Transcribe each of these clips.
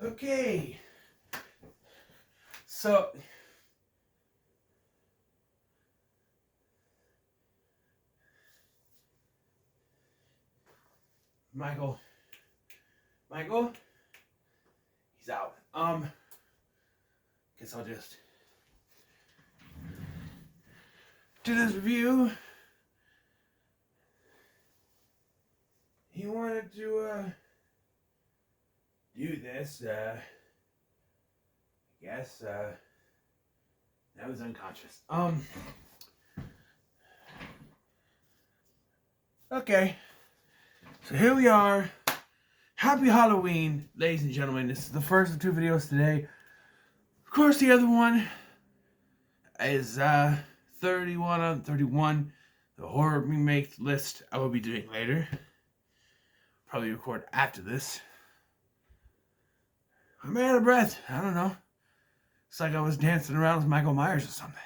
Okay. So, Michael, he's out. Guess I'll just do this review. He wanted to do this. I guess I was unconscious. Okay. So here we are. Happy Halloween, ladies and gentlemen. This is the first of two videos today. Of course, the other one is 31 on 31. The horror remake list I will be doing later. Probably record after this. I'm out of breath. I don't know. It's like I was dancing around with Michael Myers or something.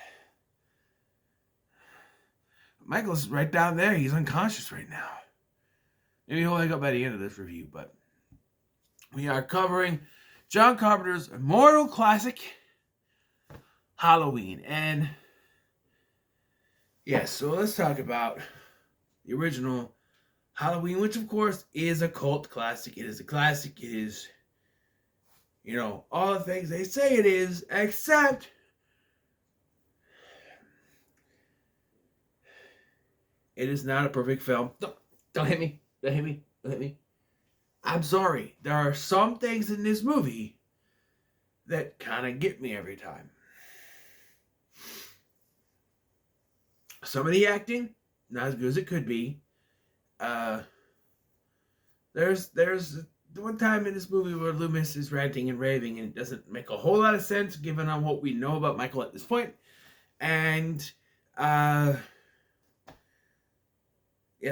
Michael's right down there. He's unconscious right now. Maybe he'll wake up by the end of this review, but we are covering John Carpenter's immortal classic, Halloween. And yes, so let's talk about the original Halloween, which of course is a cult classic. It is a classic. It is, all the things they say it is, except it is not a perfect film. Don't hit me. Don't hit me. Don't hit me. I'm sorry. There are some things in this movie that kind of get me every time. Some of the acting, not as good as it could be. There's the one time in this movie where Loomis is ranting and raving, and it doesn't make a whole lot of sense given on what we know about Michael at this point. And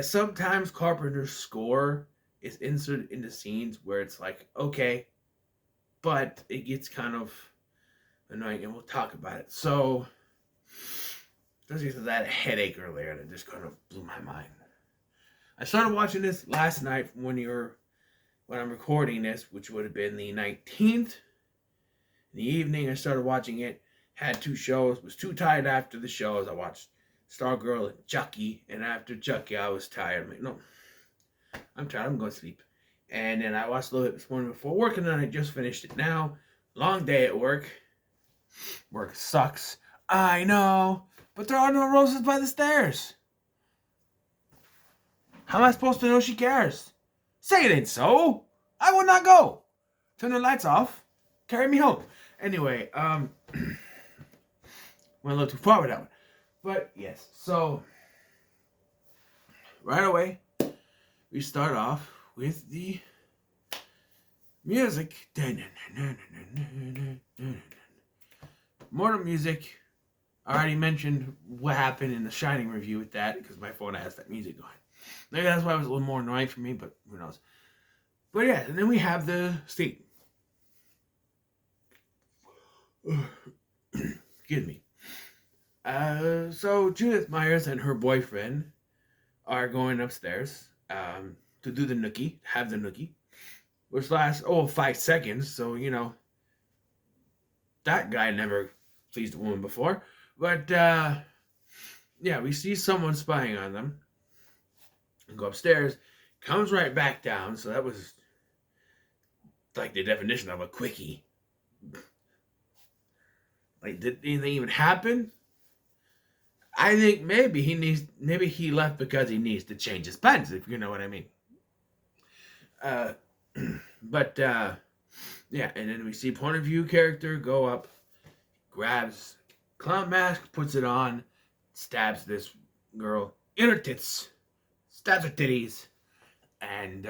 sometimes Carpenter's score is inserted into scenes where it's like, okay, but it gets kind of annoying, and we'll talk about it. So, especially because I had a headache earlier that just kind of blew my mind. I started watching this last night when I'm recording this, which would have been the 19th. In the evening, I started watching it. Had two shows. Was too tired after the shows. I watched Stargirl and Chucky. And after Chucky, I was tired. I'm like, no, I'm tired. I'm going to sleep. And then I watched a little bit this morning before work, and then I just finished it now. Long day at work. Work sucks. I know. But there are no roses by the stairs. How am I supposed to know she cares? Say it ain't so. I will not go. Turn the lights off. Carry me home. Anyway, went a little too far with that one. But yes, so right away, we start off with the music. Mortal music. I already mentioned what happened in the Shining review with that, because my phone has that music going. Maybe that's why it was a little more annoying for me, but who knows. But yeah, and then we have the state. Excuse me. So Judith Myers and her boyfriend are going upstairs to do the nookie, have the nookie, which lasts 5 seconds. So that guy never pleased a woman before. But we see someone spying on them. And go upstairs, comes right back down. So that was like the definition of a quickie. Like, did anything even happen? I think maybe he left because he needs to change his pants, if you know what I mean. But and then we see point of view character go up, grabs clown mask, puts it on, stabs this girl in her tits. Stabs her titties, and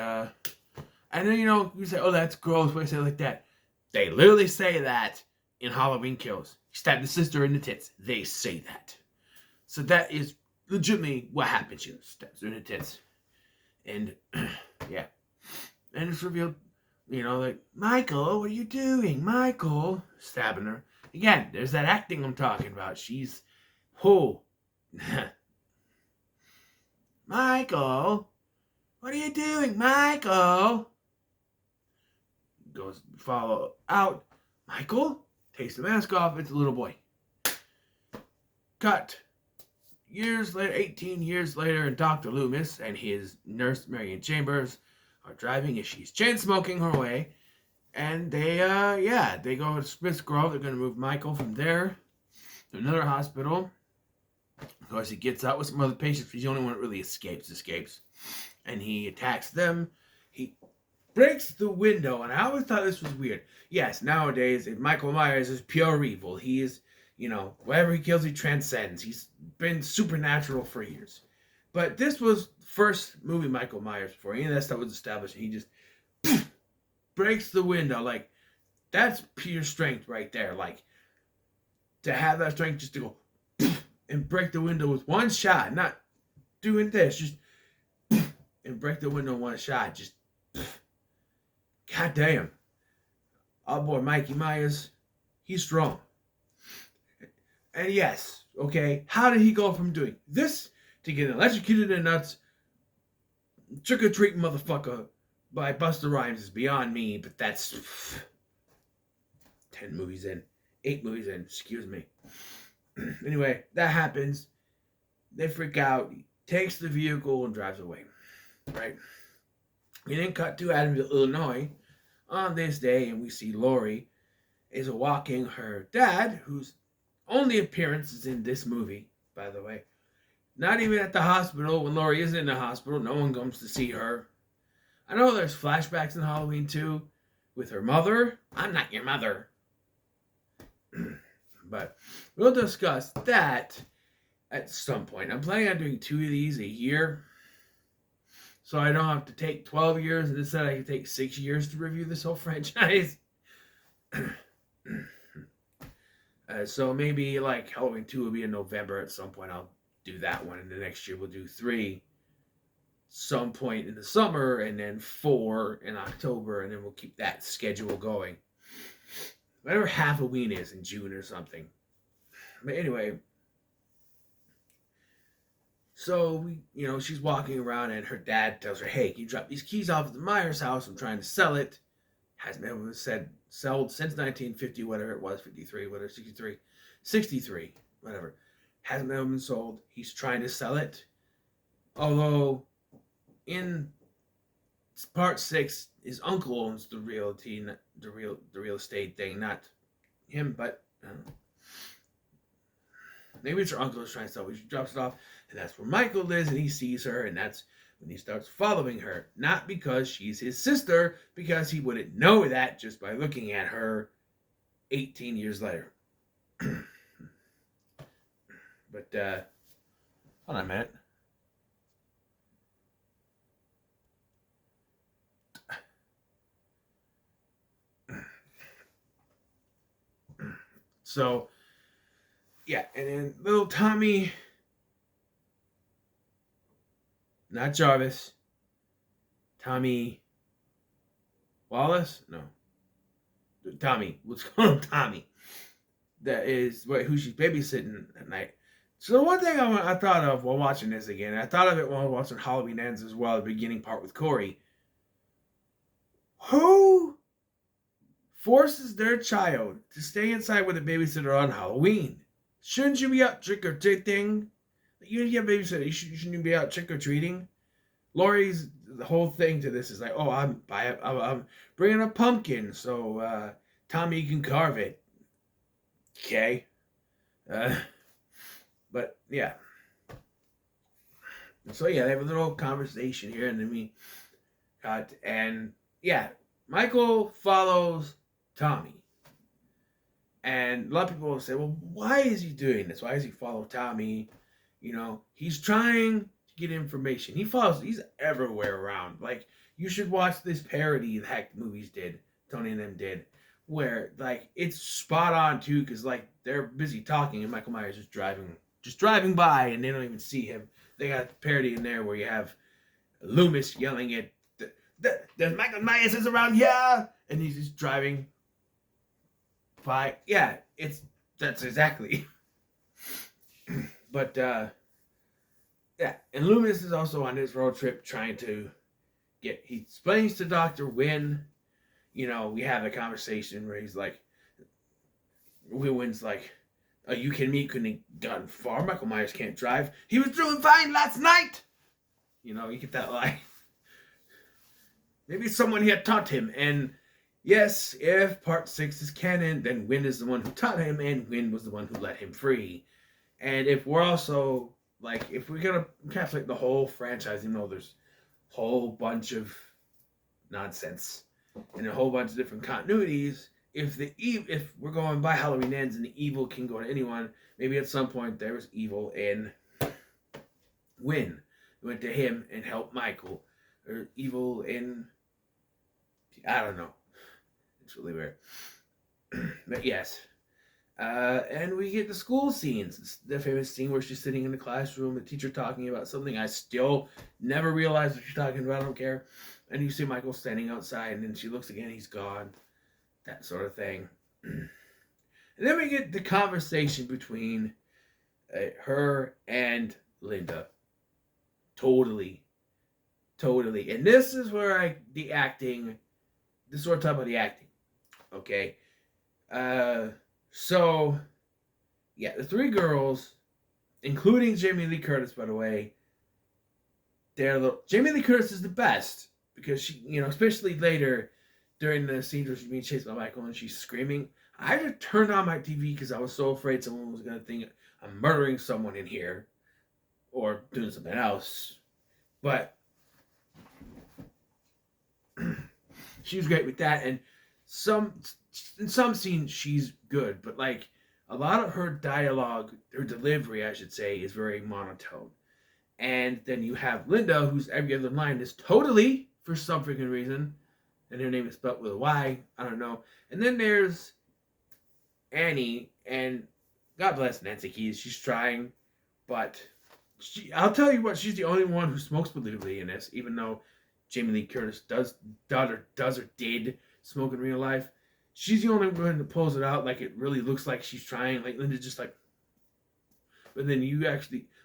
then you say, "Oh, that's gross." Why say it like that? They literally say that in Halloween Kills. He stabbed his sister in the tits. They say that, so that is legitimately what happened. She stabs her in the tits, and and it's revealed, like, Michael, what are you doing, Michael? Stabbing her again. There's that acting I'm talking about. She's Michael, what are you doing, Michael? goes follow out. Michael takes the mask off. It's a little boy. Cut. Years later, 18 years later, and Dr. Loomis and his nurse, Marion Chambers, are driving as she's chain smoking her way. And they go to Smith's Grove. They're going to move Michael from there to another hospital. Of course, he gets out with some other patients. He's the only one that really escapes. And he attacks them. He breaks the window. And I always thought this was weird. Yes, nowadays, Michael Myers is pure evil. He is, whatever he kills, he transcends. He's been supernatural for years. But this was the first movie Michael Myers before any of that stuff was established. He just breaks the window. Like, that's pure strength right there. Like, to have that strength just to go and break the window with one shot, not doing this, just and break the window in one shot. Just, god damn. Our boy Mikey Myers, he's strong. And yes, okay, how did he go from doing this to getting electrocuted in the nuts, trick-or-treating motherfucker by Busta Rhymes is beyond me, but that's 8 movies in, excuse me. Anyway, that happens. They freak out. He takes the vehicle and drives away. Right? We then cut to Adamsville, Illinois on this day, and we see Lori is walking her dad, whose only appearance is in this movie, by the way. Not even at the hospital. When Lori is in the hospital, no one comes to see her. I know there's flashbacks in Halloween 2 with her mother. I'm not your mother. But we'll discuss that at some point. I'm planning on doing 2 of these a year. So I don't have to take 12 years. And instead I can take 6 years to review this whole franchise. So maybe like Halloween 2 will be in November at some point. I'll do that one. And the next year we'll do 3 some point in the summer. And then 4 in October. And then we'll keep that schedule going. Whatever Halloween is in June or something. But anyway. So, she's walking around and her dad tells her, hey, can you drop these keys off at the Myers house? I'm trying to sell it. Hasn't been sold since 1950, whatever it was, 53, whatever, 63, whatever. Hasn't been sold. He's trying to sell it. Although, in part 6, his uncle owns the real estate thing, not him, but maybe it's her uncle who's trying to sell it. She drops it off, and that's where Michael is, and he sees her, and that's when he starts following her. Not because she's his sister, because he wouldn't know that just by looking at her 18 years later. But, hold on a minute. So, yeah, and then little Tommy, not Jarvis, Tommy Wallace? No. Tommy, let's call him Tommy. That is who she's babysitting at night. So the one thing I thought of while watching this again, I thought of it while watching Halloween Ends as well, the beginning part with Corey. Who forces their child to stay inside with a babysitter on Halloween? Shouldn't you be out trick-or-treating? You get a babysitter. You shouldn't be out trick-or-treating. Lori's, the whole thing to this is like, oh, I'm bringing a pumpkin so Tommy can carve it. Okay. But, yeah. So, yeah, they have a little conversation here, and then we cut, and, yeah, Michael follows Tommy. And a lot of people will say, well, why is he doing this? Why does he follow Tommy? He's trying to get information. He's everywhere around. Like, you should watch this parody the Hack Movies did, Tony and them did, where, like, it's spot on, too, because, like, they're busy talking, and Michael Myers is just driving by, and they don't even see him. They got the parody in there where you have Loomis yelling at, there's Michael Myers is around here, and he's just driving by. Yeah, that's exactly. But, yeah, and Loomis is also on his road trip trying to he explains to Dr. Wynn, we have a conversation where he's like, Wyn's like, "Are you kidding me? Couldn't have gotten far. Michael Myers can't drive. He was doing fine last night." You get that line. Maybe someone here taught him. And yes, if part 6 is canon, then Wynn is the one who taught him, and Wynn was the one who let him free. And if we're also, if we're going to encapsulate the whole franchise, there's a whole bunch of nonsense and a whole bunch of different continuities. If we're going by Halloween Ends and the evil can go to anyone, maybe at some point there was evil in Wynn. It went to him and helped Michael. Or evil in, I don't know. It's really weird. But yes. And we get the school scenes. It's the famous scene where she's sitting in the classroom, the teacher talking about something I still never realized what she's talking about. I don't care. And you see Michael standing outside, and then she looks again, he's gone. That sort of thing. And then we get the conversation between her and Linda. Totally. And this is where this is where I talk about the acting. Okay. So, yeah, the 3 girls, including Jamie Lee Curtis, by the way, Jamie Lee Curtis is the best because she, especially later during the scenes where she's being chased by Michael and she's screaming. I just turned on my TV because I was so afraid someone was going to think I'm murdering someone in here or doing something else. But she was great with that, and in some scenes she's good, but a lot of her dialogue, her delivery, I should say, is very monotone. And then you have Linda, whose every other line is totally, for some freaking reason, and her name is spelled with a Y, I don't know. And then there's Annie, and God bless Nancy Keys, she's trying, but I'll tell you what, she's the only one who smokes believably in this, even though Jamie Lee Curtis does or did smoke in real life. She's the only one that pulls it out like it really looks like she's trying. Like Linda's just like, but then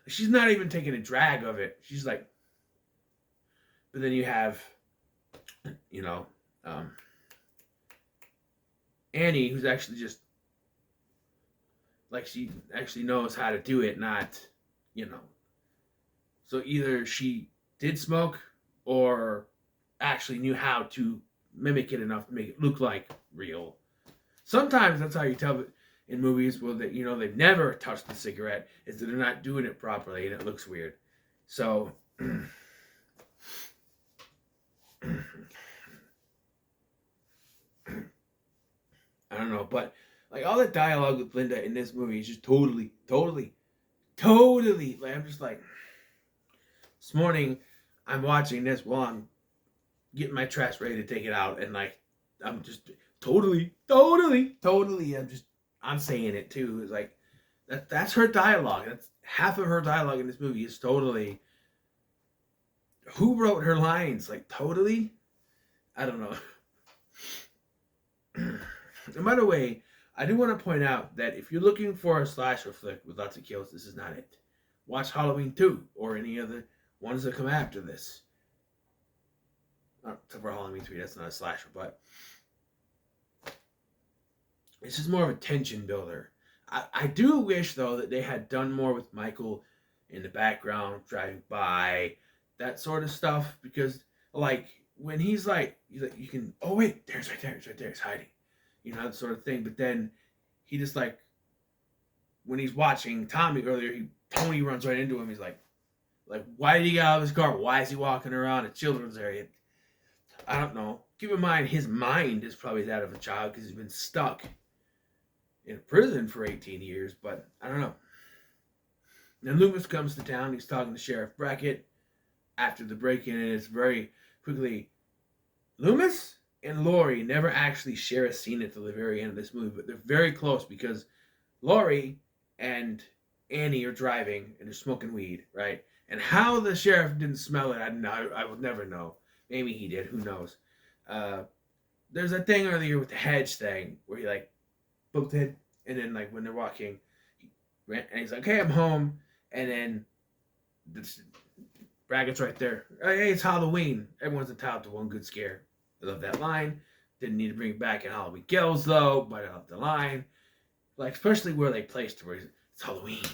she's not even taking a drag of it. She's like, but then you have, Annie, who's actually just, she actually knows how to do it, not, So either she did smoke or actually knew how to mimic it enough to make it look like real. Sometimes that's how you tell it in movies where they've never touched the cigarette, is that they're not doing it properly and it looks weird. So I don't know, but all the dialogue with Linda in this movie is just totally. I'm just like, this morning I'm watching this while I'm getting my trash ready to take it out, and I'm just totally. I'm saying it too. It's that's her dialogue. That's half of her dialogue in this movie is totally. Who wrote her lines? Totally? I don't know. And by the way, I do want to point out that if you're looking for a slasher flick with lots of kills, this is not it. Watch Halloween 2 or any other ones that come after this. Except for Halloween 3, that's not a slasher, but this is more of a tension builder. I do wish, though, that they had done more with Michael in the background, driving by, that sort of stuff, because, when he's you can, oh, wait, it's right there, he's hiding. That sort of thing, but then he just, when he's watching Tommy earlier, Tony runs right into him, he's like, why did he get out of his car? Why is he walking around a children's area? I don't know. Keep in mind, his mind is probably that of a child because he's been stuck in prison for 18 years, but I don't know. Then Loomis comes to town. He's talking to Sheriff Brackett after the break-in, and it's very quickly. Loomis and Laurie never actually share a scene until the very end of this movie, but they're very close because Laurie and Annie are driving and they're smoking weed, right? And how the sheriff didn't smell it, I would never know. Maybe he did. Who knows? There's a thing earlier with the hedge thing where he booked it, and then when they're walking, and he's like, "Hey, I'm home," and then Brackett's right there. Hey, it's Halloween. Everyone's entitled to one good scare. I love that line. Didn't need to bring it back in Halloween Kills, though, but up the line. Like, especially where they placed it, where it's Halloween.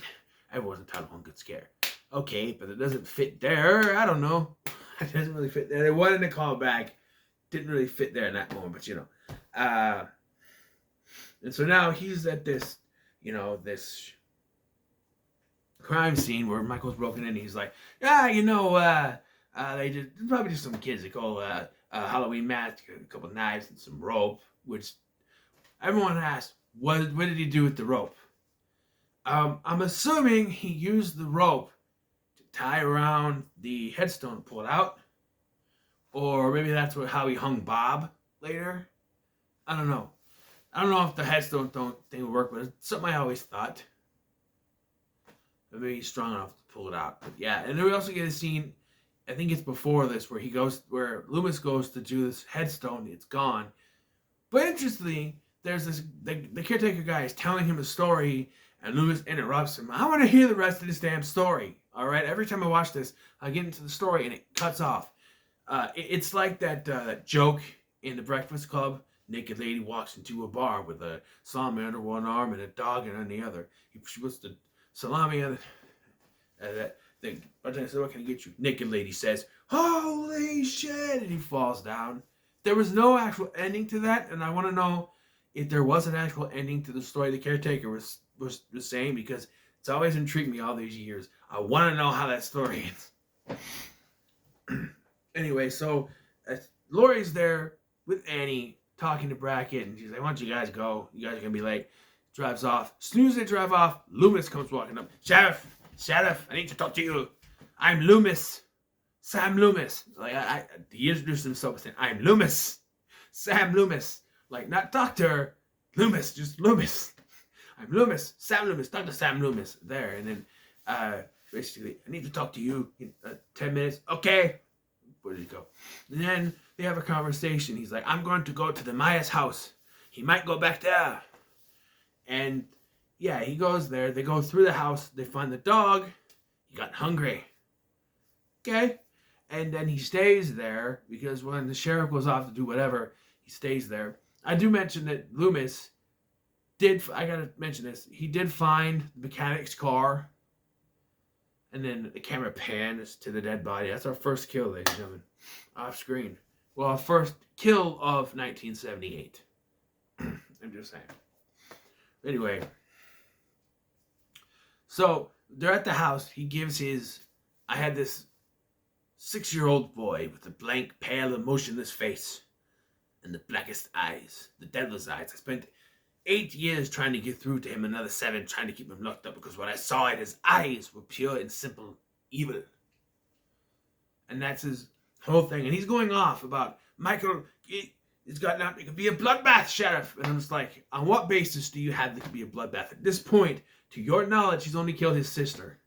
Everyone's entitled to one good scare. Okay, but it doesn't fit there. I don't know. It doesn't really fit there. They wanted to call it back. Didn't really fit there in that moment, but and so now he's at this, this crime scene where Michael's broken in. And he's like, they just probably just some kids. They call Halloween mask, a couple knives and some rope. Which everyone asked, what did he do with the rope? I'm assuming he used the rope to tie around the headstone to pull it out, or maybe that's how he hung Bob later. I don't know. I don't know if the headstone thing would work, but it's something I always thought. But maybe he's strong enough to pull it out. But yeah, and then we also get a scene, I think it's before this, where Loomis goes to do this headstone. It's gone. But interestingly, there's the caretaker guy is telling him a story, and Loomis interrupts him. I want to hear the rest of this damn story. All right, every time I watch this, I get into the story and it cuts off. It's like that joke in The Breakfast Club. Naked lady walks into a bar with a salami under one arm and a dog on the other. She puts the salami on that thing. Bartender says, "What can I get you?" Naked lady says, "Holy shit!" And he falls down. There was no actual ending to that, and I want to know if there was an actual ending to the story the caretaker was saying, because it's always intrigued me all these years. I want to know how that story ends. Anyway, so Laurie's there with Annie talking to Brackett, and she's like, "Why don't you guys go? You guys are going to be late." Drives off. As soon as they drive off, Loomis comes walking up. Sheriff, I need to talk to you. I'm Loomis. Sam Loomis." Like, he introduced himself by saying, "I'm Loomis. Sam Loomis." Like, not Dr. Loomis, just Loomis. "I'm Loomis. Sam Loomis. Dr. Sam Loomis." There. And then, basically, "I need to talk to you in 10 minutes. Okay. Where did he go? And then they have a conversation. He's like, "I'm going to go to the Maya's house. He might go back there." And yeah, he goes there. They go through the house. They find the dog. He got hungry. Okay. And then he stays there because when the sheriff goes off to do whatever, he stays there. I do mention that Loomis I gotta mention this, he did find the mechanic's car. And then the camera pans to the dead body. That's our first kill, ladies and gentlemen. Off screen. Well, our first kill of 1978. I'm just saying. Anyway. So, they're at the house. He gives I had this 6-year-old boy with a blank, pale, and motionless face. And the blackest eyes. The deadliest eyes. I spent 8 years trying to get through to him, another 7 trying to keep him locked up, because what I saw in his eyes were pure and simple evil. And that's his whole thing. And he's going off about, "Michael, it could be a bloodbath, Sheriff." And I'm just like, on what basis do you have there could be a bloodbath? At this point, to your knowledge, he's only killed his sister.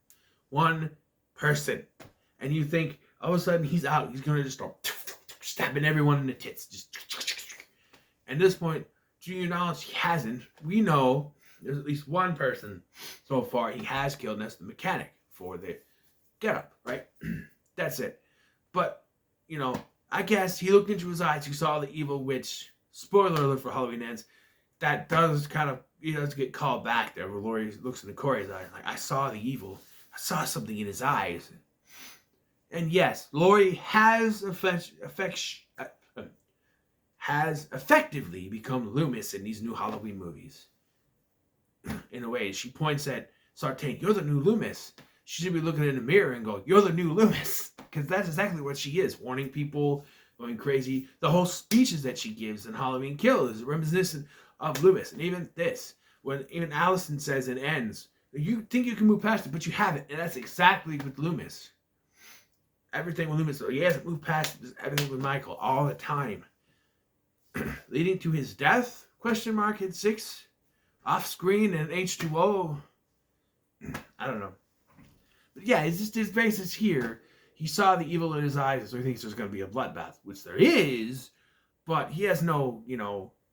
One person. And you think, all of a sudden, he's out. He's going to just start stabbing everyone in the tits. Just. At this point, to your knowledge, he hasn't. We know there's at least one person so far he has killed, and that's the mechanic for the getup, right? That's it. But, I guess he looked into his eyes, he saw the evil witch. Spoiler alert for Halloween Ends. That does kind of, does get called back there, where Laurie looks into Corey's eyes, like, "I saw the evil. I saw something in his eyes." And yes, Laurie has effectively become Loomis in these new Halloween movies. In a way, she points at Sartain, "You're the new Loomis." She should be looking in the mirror and go, "You're the new Loomis." Because that's exactly what she is, warning people, going crazy. The whole speeches that she gives in Halloween Kills is reminiscent of Loomis. And even this, when even Allison says it ends, you think you can move past it, but you haven't. And that's exactly with Loomis. Everything with Loomis, he hasn't moved past everything with Michael all the time. Leading to his death, in 6, off screen and H2O. I don't know. But yeah, it's just his basis here. He saw the evil in his eyes, so he thinks there's going to be a bloodbath, which there is, but he has no,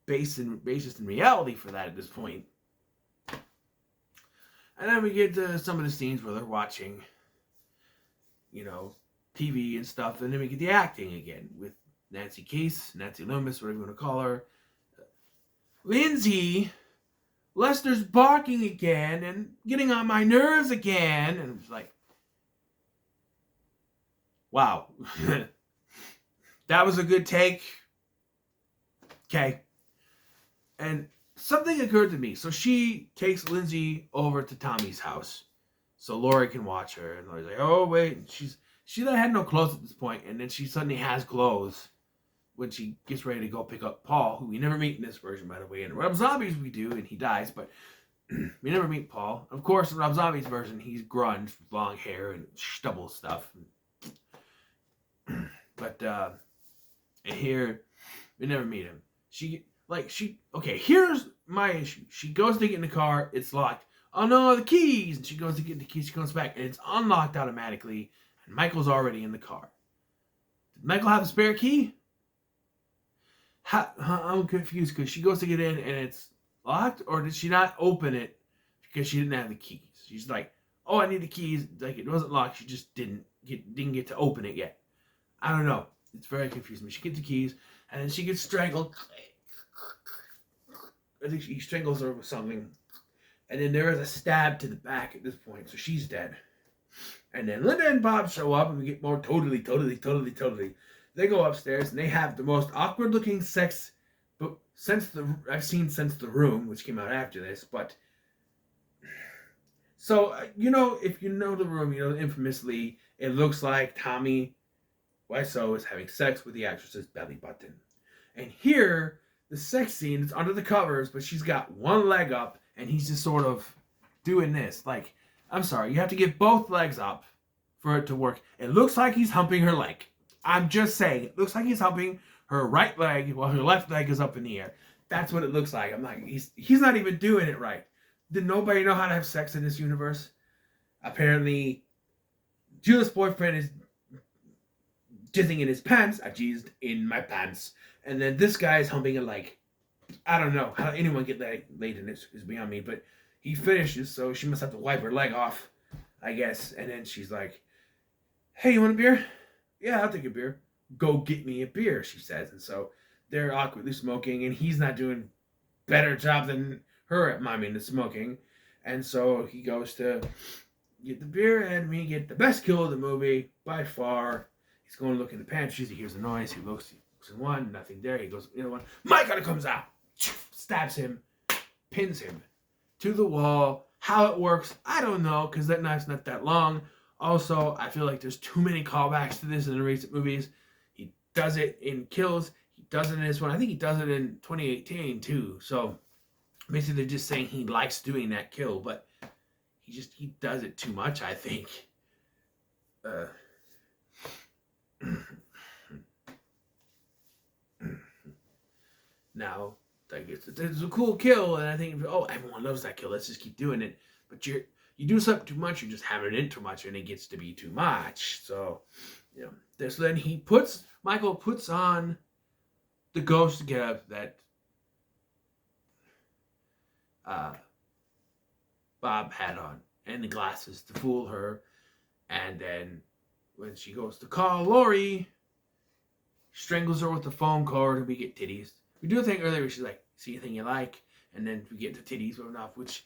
basis in reality for that at this point. And then we get to some of the scenes where they're watching, TV and stuff, and then we get the acting again with Nancy Case, Nancy Loomis, whatever you want to call her. Lindsay, Lester's barking again and getting on my nerves again. And it's like, wow. That was a good take. Okay. And something occurred to me. So she takes Lindsay over to Tommy's house so Lori can watch her. And Lori's like, oh, wait. She had no clothes at this point, and then she suddenly has clothes when she gets ready to go pick up Paul, who we never meet in this version, by the way. In Rob Zombie's we do, and he dies, but we never meet Paul. Of course, in Rob Zombie's version, he's grunge with long hair and stubble stuff. But and here, we never meet him. Here's my issue. She goes to get in the car, it's locked. Oh no, the keys! And she goes to get the keys, she comes back, and it's unlocked automatically, and Michael's already in the car. Did Michael have a spare key? I'm confused because she goes to get in and it's locked, or did she not open it because she didn't have the keys? She's like, oh, I need the keys. Like, it wasn't locked. She just didn't get to open it yet. I don't know. It's very confusing. She gets the keys and then she gets strangled. I think he strangles her with something. And then there is a stab to the back at this point, so she's dead. And then Linda and Bob show up and we get more totally. They go upstairs and they have the most awkward looking sex I've seen since The Room, which came out after this. But so if you know The Room, infamously it looks like Tommy Wiseau is having sex with the actress's belly button. And here the sex scene is under the covers, but she's got one leg up and he's just sort of doing this. Like, I'm sorry, you have to get both legs up for it to work. It looks like he's humping her leg. I'm just saying, it looks like he's humping her right leg while her left leg is up in the air. That's what it looks like. I'm like, he's not even doing it right. Did nobody know how to have sex in this universe? Apparently, Julia's boyfriend is jizzing in his pants. I jizzed in my pants. And then this guy is humping a leg. I don't know how anyone get laid in this is beyond me, but he finishes, so she must have to wipe her leg off, I guess. And then she's like, hey, you want a beer? Yeah, I'll take a beer. Go get me a beer, she says. And so they're awkwardly smoking, and he's not doing better job than her at miming the smoking. And so he goes to get the beer, and we get the best kill of the movie by far. He's going to look in the pantries. He hears a noise. He looks in one, nothing there. He goes in the other one. Michael comes out, stabs him, pins him to the wall. How it works, I don't know, because that knife's not that long. Also, I feel like there's too many callbacks to this in the recent movies. He does it in Kills. He does it in this one. I think he does it in 2018 too. So basically, they're just saying he likes doing that kill, but he does it too much, I think. Now, like it's a cool kill, and I think, oh, everyone loves that kill. Let's just keep doing it. But you do something too much, you're just having it in too much, and it gets to be too much. So, so then Michael puts on the ghost getup that Bob had on, and the glasses to fool her. And then when she goes to call Lori, strangles her with the phone cord, and we get titties. We do a thing earlier where she's like, see anything you like? And then we get the titties going off, which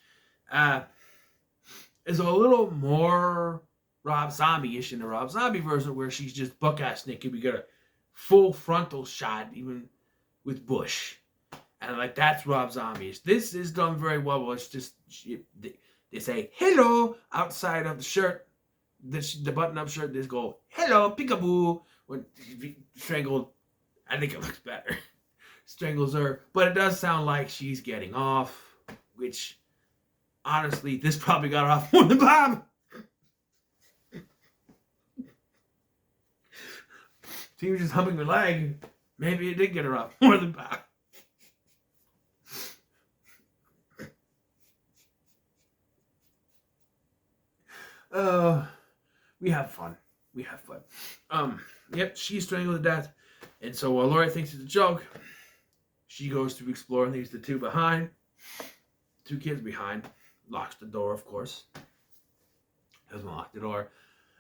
is a little more Rob Zombie-ish in the Rob Zombie version, where she's just buck-ass naked. We got a full frontal shot, even with Bush. And like, that's Rob Zombie-ish. This is done very well. It's just, they say, hello, outside of the shirt, the button-up shirt. They go, hello, peekaboo. When strangled, I think it looks better. Strangles her. But it does sound like she's getting off, which, honestly, this probably got her off more than Bob. She was just humping her leg. Maybe it did get her off more than Bob. We have fun. Yep, she's strangled to death. And so while Lori thinks it's a joke, she goes to explore and leaves the two kids behind. Locks the door, of course. Doesn't lock the door.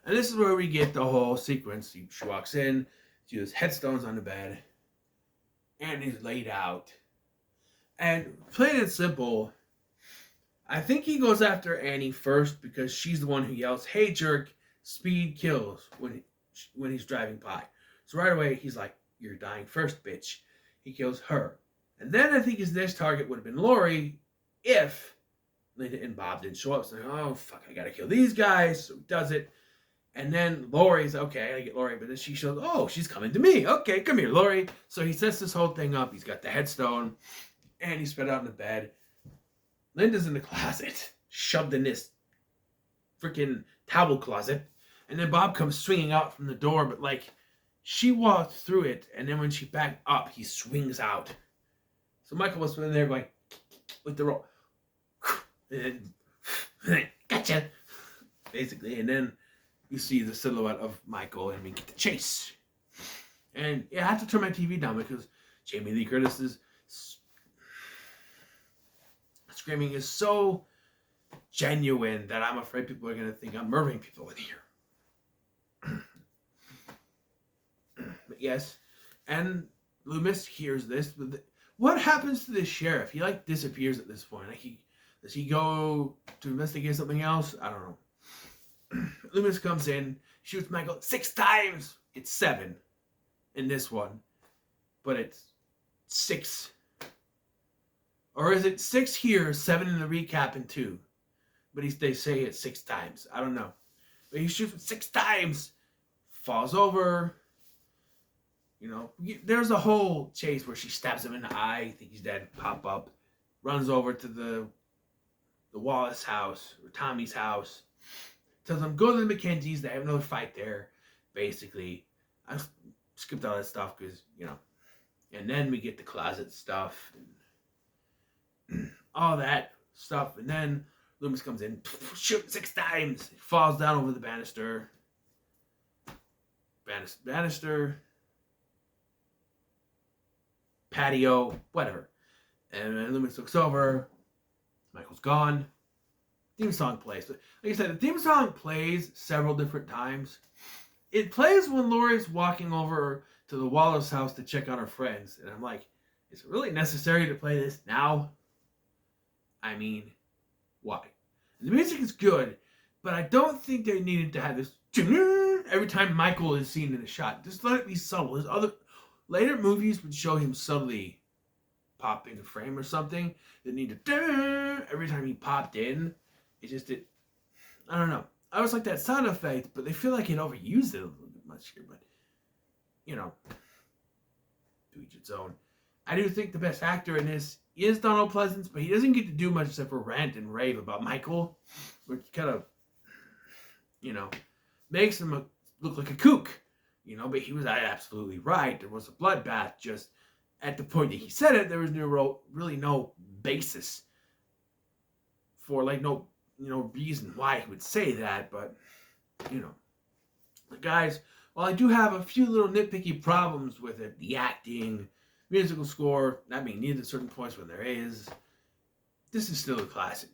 And this is where we get the whole sequence. She walks in. She has headstones on the bed, and he's laid out. And plain and simple, I think he goes after Annie first because she's the one who yells, "Hey jerk, speed kills," when he's driving by. So right away he's like, "You're dying first, bitch." He kills her. And then I think his next target would have been Lori if Linda and Bob didn't show up. So, oh, fuck, I gotta kill these guys. So he does it. And then Lori's, okay, I gotta get Lori. But then she shows, oh, she's coming to me. Okay, come here, Lori. So he sets this whole thing up. He's got the headstone. And he's spread out in the bed. Linda's in the closet, shoved in this freaking towel closet. And then Bob comes swinging out from the door. But, like, she walked through it. And then when she backed up, he swings out. So Michael was in there going, with the rope. And then, gotcha, basically. And then you see the silhouette of Michael, and we get the chase. And yeah, I have to turn my TV down because Jamie Lee Curtis's screaming is so genuine that I'm afraid people are going to think I'm murdering people in here. But yes, and Loomis hears this. But what happens to this sheriff? He like disappears at this point. Like does he go to investigate something else? I don't know. Loomis comes in, shoots Michael 6 times. It's 7 in this one, but it's 6. Or is it 6 here, 7 in the recap, and 2? But they say it's 6 times. I don't know. But he shoots him 6 times, falls over. You know, there's a whole chase where she stabs him in the eye. I think he's dead. Pop up, runs over to the Wallace house or Tommy's house. Tells them go to the McKenzies. They have another fight there. Basically, I skipped all that stuff because And then we get the closet stuff and all that stuff. And then Loomis comes in, shoot 6 times. He falls down over the banister. Banister. Patio, whatever. And then Loomis looks over. Michael's gone. Theme song plays. Like I said, the theme song plays several different times. It plays when Lori's walking over to the Wallace house to check on her friends. And I'm like, is it really necessary to play this now? I mean, why? And the music is good, but I don't think they needed to have this every time Michael is seen in a shot. Just let it be subtle. There's other later movies would show him subtly pop in the frame or something. They need to every time he popped in. It just did. I don't know. I always like that sound effect, but they feel like it overused it a little bit much here. But to each its own. I do think the best actor in this is Donald Pleasance, but he doesn't get to do much except for rant and rave about Michael, which kind of, makes him look like a kook, but he was absolutely right. There was a bloodbath, just at the point that he said it, there was really no basis for, no reason why he would say that, but, the guys, while I do have a few little nitpicky problems with it, the acting, musical score, not being needed at certain points when there is, this is still a classic.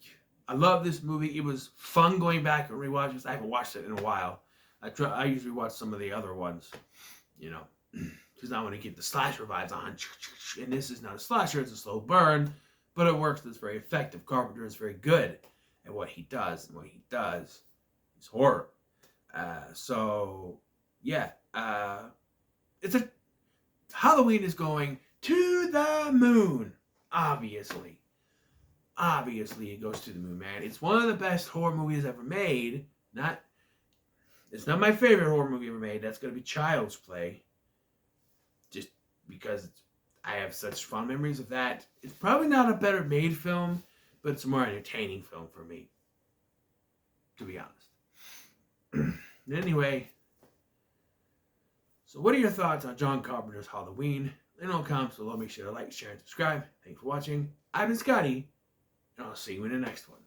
I love this movie. It was fun going back and rewatching this. I haven't watched it in a while. I usually watch some of the other ones, because I want to get the slasher vibes on. And this is not a slasher, it's a slow burn, but it works. It's very effective. Carpenter is very good at what he does, and what he does is horror. Halloween is going to the moon. Obviously it goes to the moon, man. It's one of the best horror movies ever made. It's not my favorite horror movie ever made. That's going to be Child's Play. Just because I have such fond memories of that. It's probably not a better made film, but it's a more entertaining film for me, to be honest. Anyway, so what are your thoughts on John Carpenter's Halloween? Let me know in the comments below. Make sure to like, share, and subscribe. Thanks for watching. I've been Scotty, and I'll see you in the next one.